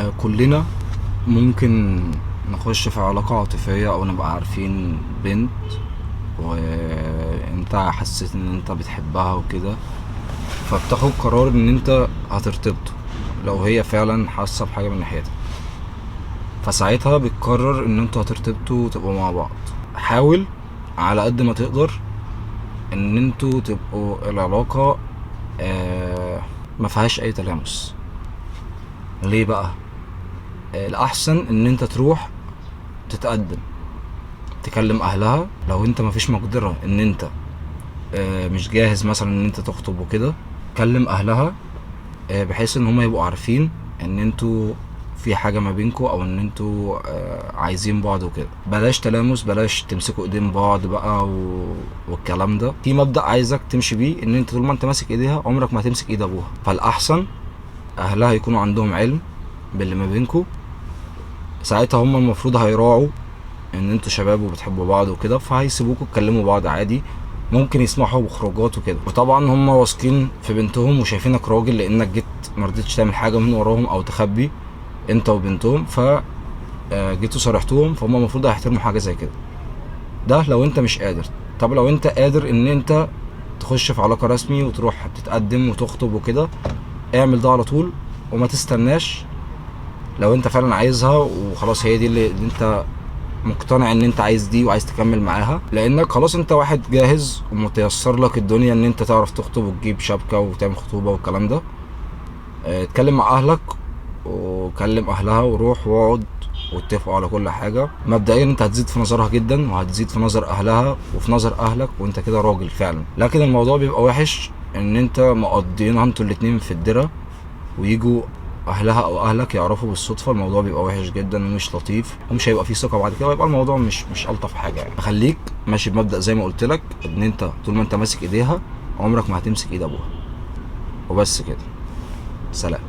كلنا ممكن نخش في علاقة عاطفية او نبقى عارفين بنت وانت حسيت ان انت بتحبها وكده، فبتاخد قرار ان انت هترتبطه لو هي فعلا حاسة بحاجة من ناحيتك. فساعتها بتقرر ان انتوا هترتبطوا وتبقوا مع بعض. حاول على قد ما تقدر ان انتوا تبقوا العلاقة ما فيهاش اي تلامس. ليه بقى؟ الاحسن ان انت تروح تتقدم، تكلم اهلها لو انت مفيش مقدرة ان انت مش جاهز مثلا ان انت تخطب وكده. كلم اهلها بحيث ان هما يبقوا عارفين ان انتوا في حاجة ما بينكوا او ان انتوا عايزين بعض وكده. بلاش تلامس، بلاش تمسكوا ايدين بعض بقى والكلام ده. في مبدأ عايزك تمشي بيه، ان انت طول ما انت ماسك ايديها عمرك ما هتمسك ايد ابوها. فالاحسن اهلها يكونوا عندهم علم باللي ما بينكوا. ساعتها هما المفروض هيراعوا ان انتوا شباب وبتحبوا بعض وكده، فهيسيبوكوا تكلموا بعض عادي. ممكن يسمحوا بخروجات وكده. وطبعا هم واثقين في بنتهم وشايفينك راجل، لانك جيت مرضتش تعمل حاجه من وراهم او تخبي انت وبنتهم، ف جيتوا صارحتوهم، فهم المفروض هيحترموا حاجه زي كده. ده لو انت مش قادر. طب لو انت قادر ان انت تخش في علاقه رسمي وتروح تتقدم وتخطب وكده، اعمل ده على طول وما تستناش. لو انت فعلا عايزها وخلاص هي دي اللي انت مقتنع ان انت عايز دي وعايز تكمل معاها، لانك خلاص انت واحد جاهز ومتيسر لك الدنيا ان انت تعرف تخطب وتجيب شبكة وتعمل خطوبة والكلام ده. اتكلم مع اهلك وكلم اهلها وروح واقعد واتفقوا على كل حاجة. مبدئيا انت هتزيد في نظرها جدا وهتزيد في نظر اهلها وفي نظر اهلك، وانت كده راجل فعلا. لكن الموضوع بيبقى وحش ان انت مقضينها انتوا الاتنين في الدرة ويجوا اهلها او اهلك يعرفوا بالصدفه. الموضوع بيبقى وحش جدا ومش لطيف ومش هيبقى فيه ثقه بعد كده، ويبقى الموضوع مش الطف حاجه يعني. خليك ماشي بمبدا زي ما قلت لك، ان انت طول ما انت ماسك ايديها عمرك ما هتمسك ايد ابوها. وبس كده. سلام.